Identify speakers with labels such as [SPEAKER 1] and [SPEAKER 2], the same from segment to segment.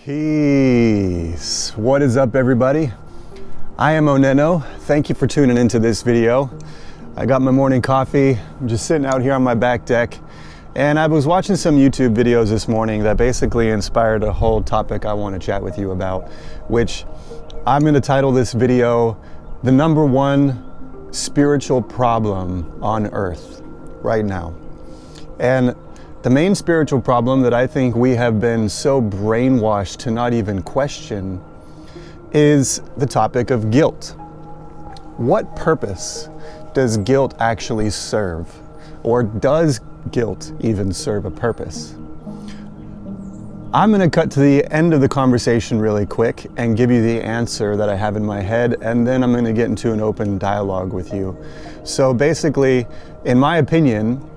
[SPEAKER 1] Peace. What is up, everybody? I am OnenO. Thank you for tuning into this video. I got my morning coffee. I'm just sitting out here on my back deck, and I was watching some YouTube videos this morning that basically inspired a whole topic I want to chat with you about, which I'm going to title this video, "The Number One Spiritual Problem on Earth Right Now." And the main spiritual problem that I think we have been so brainwashed to not even question is the topic of guilt. What purpose does guilt actually serve? Or does guilt even serve a purpose? I'm going to cut to the end of the conversation really quick and give you the answer that I have in my head, and then I'm going to get into an open dialogue with you. So basically, in my opinion,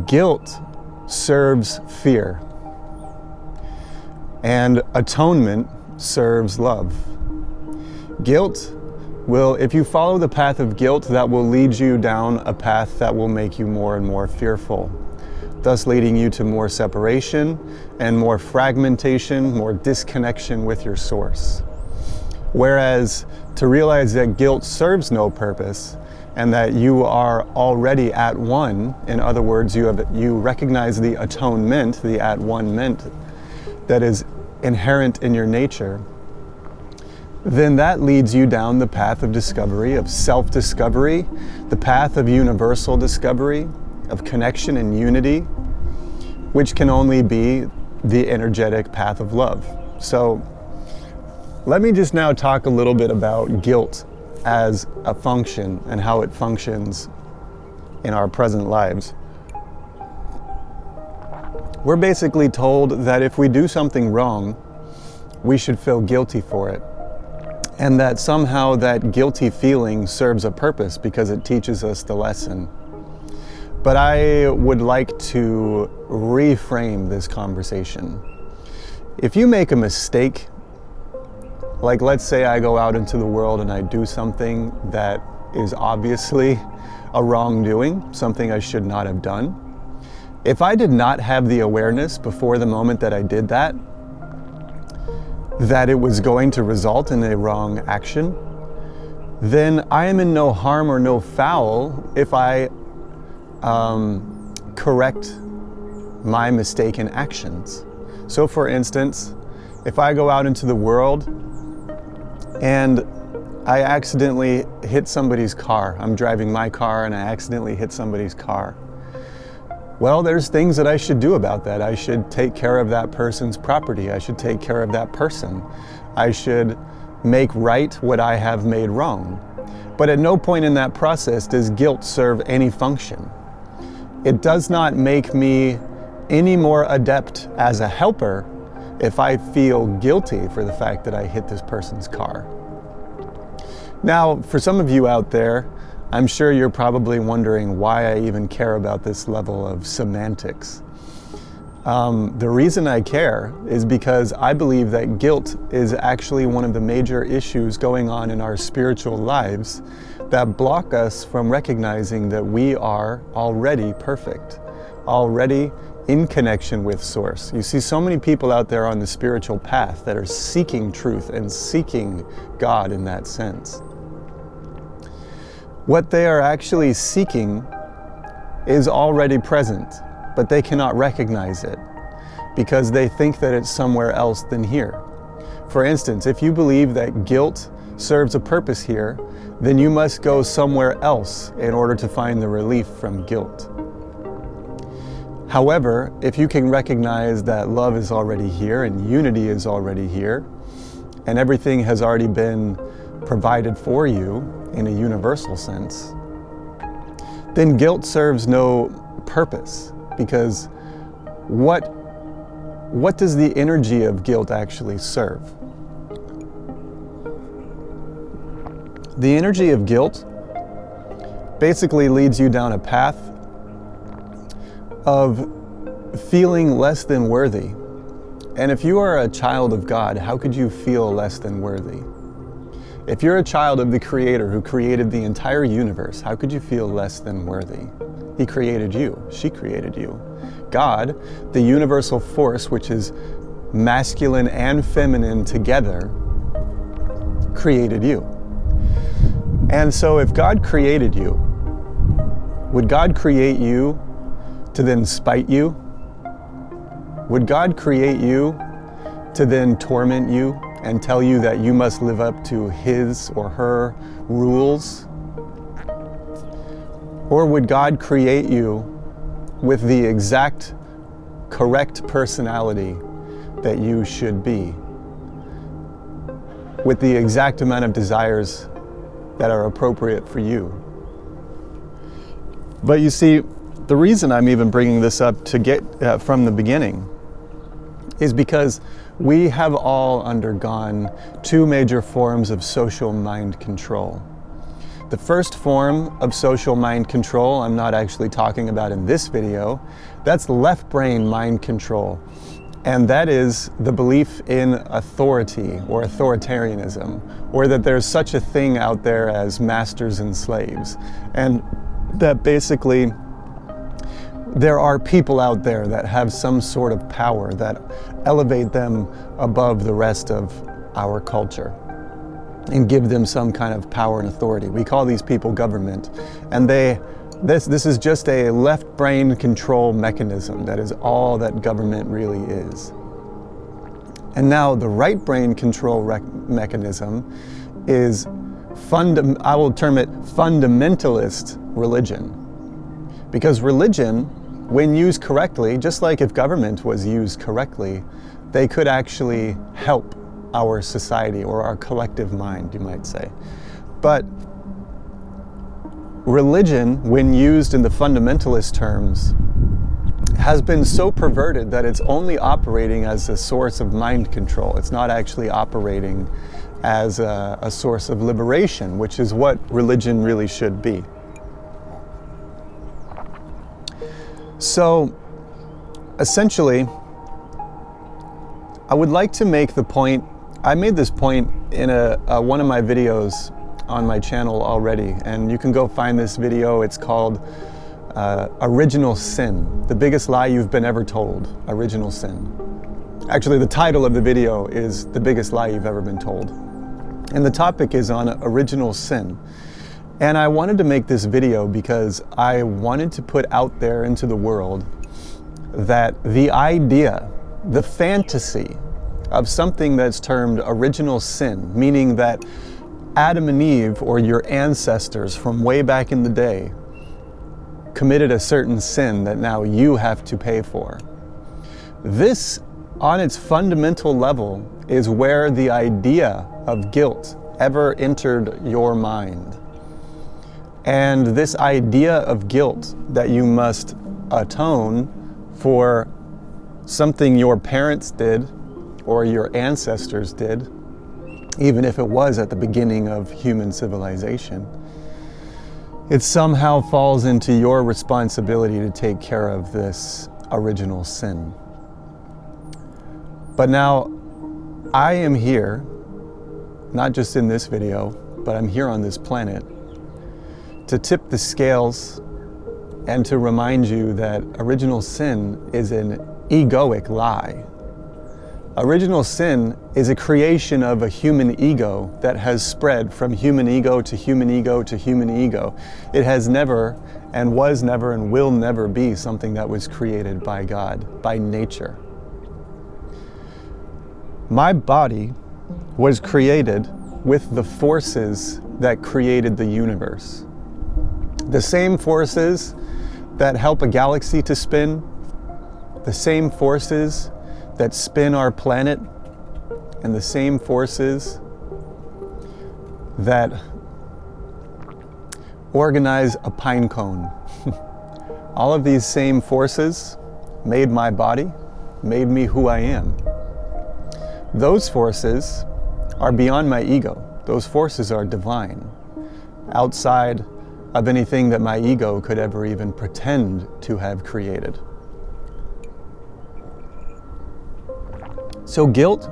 [SPEAKER 1] guilt serves fear, and atonement serves love. Guilt will, if you follow the path of guilt, that will lead you down a path that will make you more and more fearful, thus leading you to more separation and more fragmentation, more disconnection with your source. Whereas to realize that guilt serves no purpose, and that you are already at one, in other words, you recognize the atonement, the at one-ment that is inherent in your nature, then that leads you down the path of discovery, of self-discovery, the path of universal discovery, of connection and unity, which can only be the energetic path of love. So let me just now talk a little bit about guilt as a function and how it functions in our present lives. We're basically told that if we do something wrong, we should feel guilty for it, and that somehow that guilty feeling serves a purpose because it teaches us the lesson. But I would like to reframe this conversation. If you make a mistake, like let's say I go out into the world and I do something that is obviously a wrongdoing, something I should not have done. If I did not have the awareness before the moment that I did that it was going to result in a wrong action, then I am in no harm or no foul if I correct my mistaken actions. So for instance, if I go out into the world and I accidentally hit somebody's car. I'm driving my car and I accidentally hit somebody's car. Well, there's things that I should do about that. I should take care of that person's property. I should take care of that person. I should make right what I have made wrong. But at no point in that process does guilt serve any function. It does not make me any more adept as a helper if I feel guilty for the fact that I hit this person's car. Now, for some of you out there, I'm sure you're probably wondering why I even care about this level of semantics. The reason I care is because I believe that guilt is actually one of the major issues going on in our spiritual lives that block us from recognizing that we are already perfect, already in connection with Source. You see so many people out there on the spiritual path that are seeking truth and seeking God in that sense. What they are actually seeking is already present, but they cannot recognize it because they think that it's somewhere else than here. For instance, if you believe that guilt serves a purpose here, then you must go somewhere else in order to find the relief from guilt. However, if you can recognize that love is already here and unity is already here, and everything has already been provided for you in a universal sense, then guilt serves no purpose, because what does the energy of guilt actually serve? The energy of guilt basically leads you down a path of feeling less than worthy. And if you are a child of God, how could you feel less than worthy? If you're a child of the Creator who created the entire universe, how could you feel less than worthy? He created you. She created you. God, the universal force, which is masculine and feminine together, created you. And so if God created you, would God create you to then spite you? Would God create you to then torment you and tell you that you must live up to his or her rules? Or would God create you with the exact correct personality that you should be, with the exact amount of desires that are appropriate for you? But you see, the reason I'm even bringing this up to get from the beginning is because we have all undergone two major forms of social mind control. The first form of social mind control I'm not actually talking about in this video. That's left brain mind control. And that is the belief in authority or authoritarianism, or that there's such a thing out there as masters and slaves. And that basically there are people out there that have some sort of power that elevate them above the rest of our culture and give them some kind of power and authority. We call these people government. And this is just a left brain control mechanism. That is all that government really is. And now the right brain control mechanism is, I will term it fundamentalist religion. Because religion, when used correctly, just like if government was used correctly, they could actually help our society or our collective mind, you might say. But religion, when used in the fundamentalist terms, has been so perverted that it's only operating as a source of mind control. It's not actually operating as a source of liberation, which is what religion really should be. So, essentially, I would like to make the point, I made this point in one of my videos on my channel already, and you can go find this video. It's called Original Sin, the biggest lie you've been ever told, original sin. Actually, the title of the video is The Biggest Lie You've Ever Been Told. And the topic is on original sin. And I wanted to make this video because I wanted to put out there into the world that the idea, the fantasy of something that's termed original sin, meaning that Adam and Eve, or your ancestors from way back in the day, committed a certain sin that now you have to pay for. This, on its fundamental level, is where the idea of guilt ever entered your mind. And this idea of guilt, that you must atone for something your parents did or your ancestors did, even if it was at the beginning of human civilization, it somehow falls into your responsibility to take care of this original sin. But now, I am here, not just in this video, but I'm here on this planet to tip the scales and to remind you that original sin is an egoic lie. Original sin is a creation of a human ego that has spread from human ego to human ego to human ego. It has never, and was never, and will never be something that was created by God, by nature. My body was created with the forces that created the universe. The same forces that help a galaxy to spin, the same forces that spin our planet, and the same forces that organize a pine cone. All of these same forces made my body, made me who I am. Those forces are beyond my ego. Those forces are divine, outside of anything that my ego could ever even pretend to have created. So guilt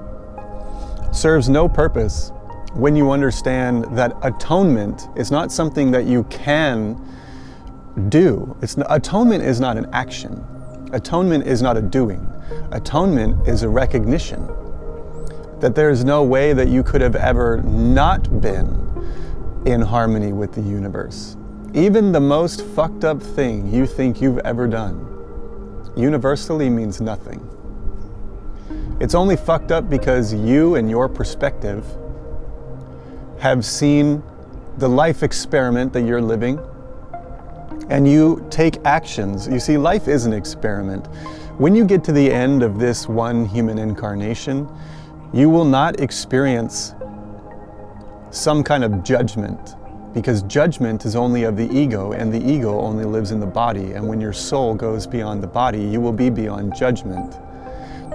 [SPEAKER 1] serves no purpose when you understand that atonement is not something that you can do. Atonement is not an action. Atonement is not a doing. Atonement is a recognition that there is no way that you could have ever not been in harmony with the universe. Even the most fucked up thing you think you've ever done universally means nothing. It's only fucked up because you and your perspective have seen the life experiment that you're living, and you take actions. You see, life is an experiment. When you get to the end of this one human incarnation, you will not experience some kind of judgment, because judgment is only of the ego, and the ego only lives in the body. And when your soul goes beyond the body, you will be beyond judgment.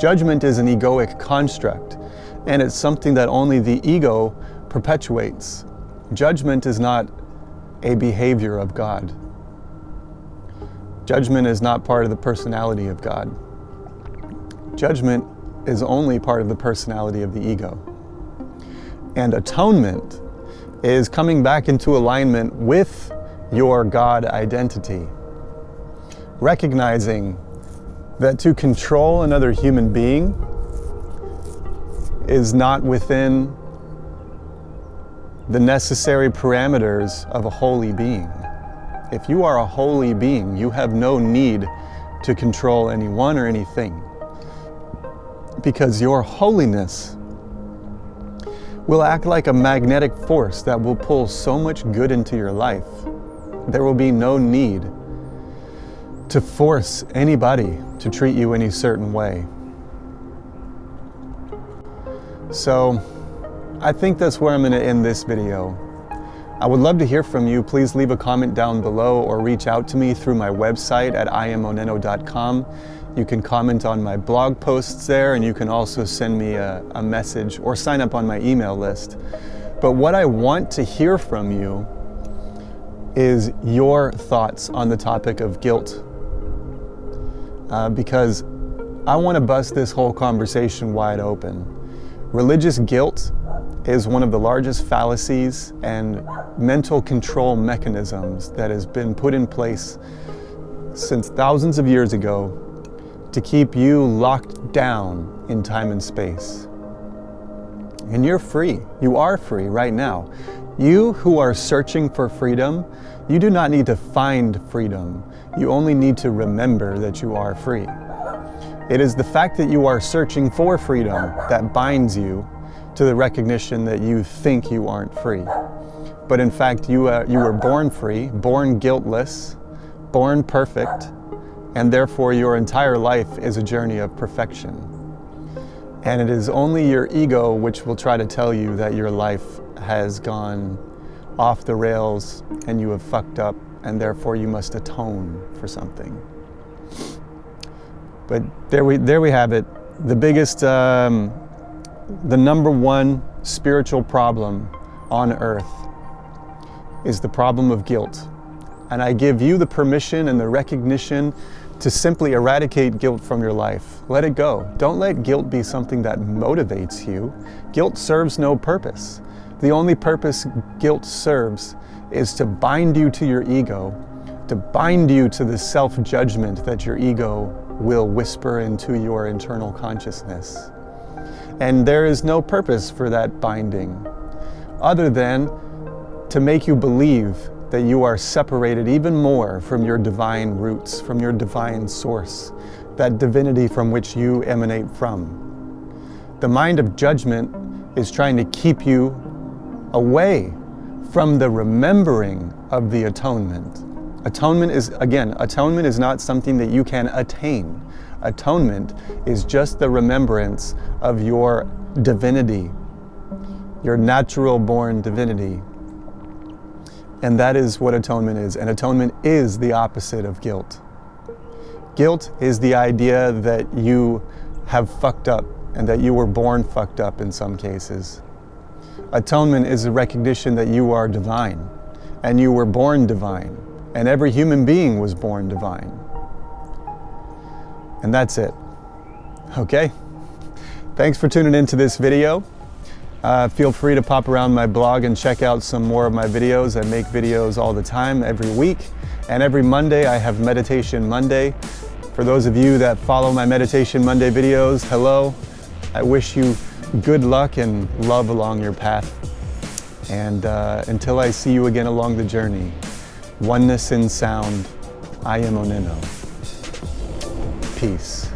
[SPEAKER 1] Judgment is an egoic construct, and it's something that only the ego perpetuates. Judgment is not a behavior of God. Judgment is not part of the personality of God. Judgment is only part of the personality of the ego. And atonement is coming back into alignment with your God identity. Recognizing that to control another human being is not within the necessary parameters of a holy being. If you are a holy being, you have no need to control anyone or anything, because your holiness will act like a magnetic force that will pull so much good into your life. There will be no need to force anybody to treat you any certain way. So I think that's where I'm going to end this video. I would love to hear from you. Please leave a comment down below or reach out to me through my website at IamOnenO.com. You can comment on my blog posts there, and you can also send me a message or sign up on my email list. But what I want to hear from you is your thoughts on the topic of guilt. Because I want to bust this whole conversation wide open. Religious guilt is one of the largest fallacies and mental control mechanisms that has been put in place since thousands of years ago to keep you locked down in time and space. And you're free. You are free right now. You who are searching for freedom, you do not need to find freedom. You only need to remember that you are free. It is the fact that you are searching for freedom that binds you to the recognition that you think you aren't free. But in fact, you were born free, born guiltless, born perfect, and therefore your entire life is a journey of perfection. And it is only your ego which will try to tell you that your life has gone off the rails and you have fucked up, and therefore you must atone for something. But there we have it. The biggest, the number one spiritual problem on earth is the problem of guilt. And I give you the permission and the recognition to simply eradicate guilt from your life. Let it go. Don't let guilt be something that motivates you. Guilt serves no purpose. The only purpose guilt serves is to bind you to your ego, to bind you to the self-judgment that your ego will whisper into your internal consciousness. And there is no purpose for that binding other than to make you believe that you are separated even more from your divine roots, from your divine source, that divinity from which you emanate from. The mind of judgment is trying to keep you away from the remembering of the atonement. Atonement is not something that you can attain. Atonement is just the remembrance of your divinity, your natural born divinity. And that is what atonement is. And atonement is the opposite of guilt. Guilt is the idea that you have fucked up and that you were born fucked up in some cases. Atonement is a recognition that you are divine and you were born divine, and every human being was born divine. And that's it. Okay? Thanks for tuning into this video. Feel free to pop around my blog and check out some more of my videos. I make videos all the time, every week. And every Monday I have Meditation Monday. For those of you that follow my Meditation Monday videos, hello. I wish you good luck and love along your path. And until I see you again along the journey, oneness in sound, I am OnenO. Peace.